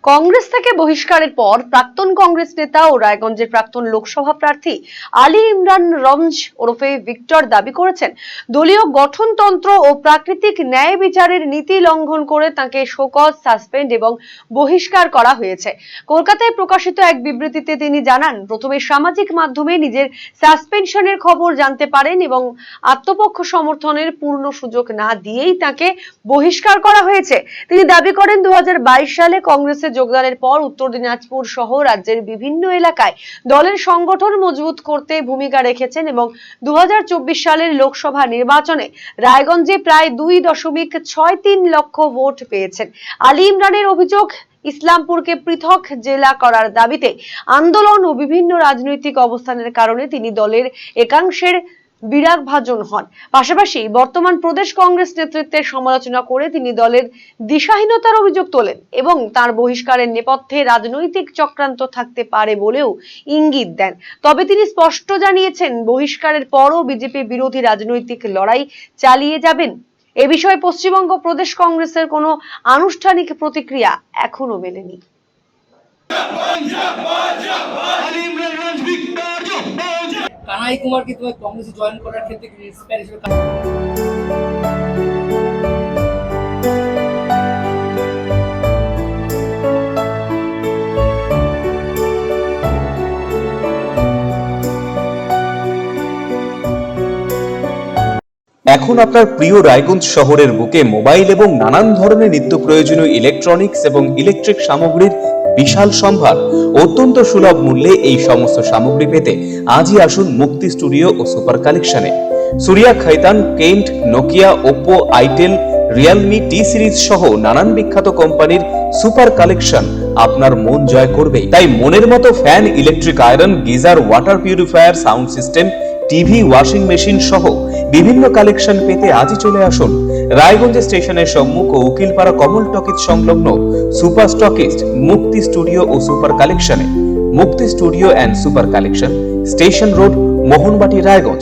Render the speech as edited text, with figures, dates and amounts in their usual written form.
কংগ্রেস থেকে বহিষ্কারের পর প্রাক্তন কংগ্রেস নেতা ও রায়গঞ্জের প্রাক্তন লোকসভা প্রার্থী আলী ইমরান রমজ ওরফে ভিক্টর দাবি করেছেন, দলীয় গঠনতন্ত্র ও প্রাকৃতিক ন্যায় বিচারের নীতি লঙ্ঘন করে তাকে শোকজ, সাসপেন্ড এবং বহিষ্কার করা হয়েছে। কলকাতায় প্রকাশিত এক বিবৃতিতে তিনি জানান, প্রথমে সামাজিক মাধ্যমে নিজের সাসপেনশনের খবর জানতে পারেন এবং আত্মপক্ষ সমর্থনের পূর্ণ সুযোগ না দিয়েই তাকে বহিষ্কার করা হয়েছে। তিনি দাবি করেন, 2022 সালে কংগ্রেসে যোগদানের পর উত্তর দিনাজপুর সহ রাজ্যের বিভিন্ন এলাকায় দলের সংগঠন মজবুত করতে ভূমিকা রেখেছেন এবং 2024 সালের লোকসভা নির্বাচনে রায়গঞ্জে প্রায় 2.63 লক্ষ ভোট পেয়েছেন। আলী ইমরানের অভিযোগ, ইসলামপুরকে পৃথক জেলা করার দাবিতে আন্দোলন ও বিভিন্ন রাজনৈতিক অবস্থানের কারণে তিনি দলের একাংশের বিরাগভাজন হন। পাশাপাশি বর্তমান প্রদেশ কংগ্রেস নেতৃত্বের সমালোচনা করে তিনি দলের দিশাহীনতার অভিযোগ তোলেন এবং তার বহিষ্কারের নেপথ্যে রাজনৈতিক চক্রান্ত থাকতে পারে বলেও ইঙ্গিত দেন। তবে তিনি স্পষ্ট জানিয়েছেন, বহিষ্কারের পরও বিজেপি বিরোধী রাজনৈতিক লড়াই চালিয়ে যাবেন। এ বিষয়ে পশ্চিমবঙ্গ প্রদেশ কংগ্রেসের কোনো আনুষ্ঠানিক প্রতিক্রিয়া এখনো মেলেনি। কানাই কুমার কি তোমার কংগ্রেসে জয়েন করার ক্ষেত্রে কি ইন্সপায়ার হিসেবে এখন আপনার প্রিয় রায়গঞ্জ শহরের বুকে মোবাইল এবং নানান ধরনের নিত্য প্রয়োজনীয় ইলেকট্রনিক্স এবং ইলেকট্রিক সামগ্রীর বিশাল সম্ভার অত্যন্ত সুলভ মূল্যে এই সমস্ত সামগ্রী পেতে আজই আসুন মুক্তি স্টুডিও ও সুপার কালেকশনে। Surya, Khaitan, Kent, Nokia, Oppo, itel, Realme, T Series সহ নানান বিখ্যাত কোম্পানির সুপার কালেকশন আপনার মন জয় করবে। তাই মনের মতো fan, electric iron, geyser, water purifier, sound system, TV, washing machine সহ বিভিন্ন কালেকশন পেতে আজই চলে আসুন রায়গঞ্জ স্টেশনের সম্মুখ ও উকিলপাড়া কমল টকিজ সংলগ্ন সুপার স্টকিস্ট মুক্তি স্টুডিও ও সুপার কালেকশনে। মুক্তি studio and super collection, station road, Mohanbati, Raiganj.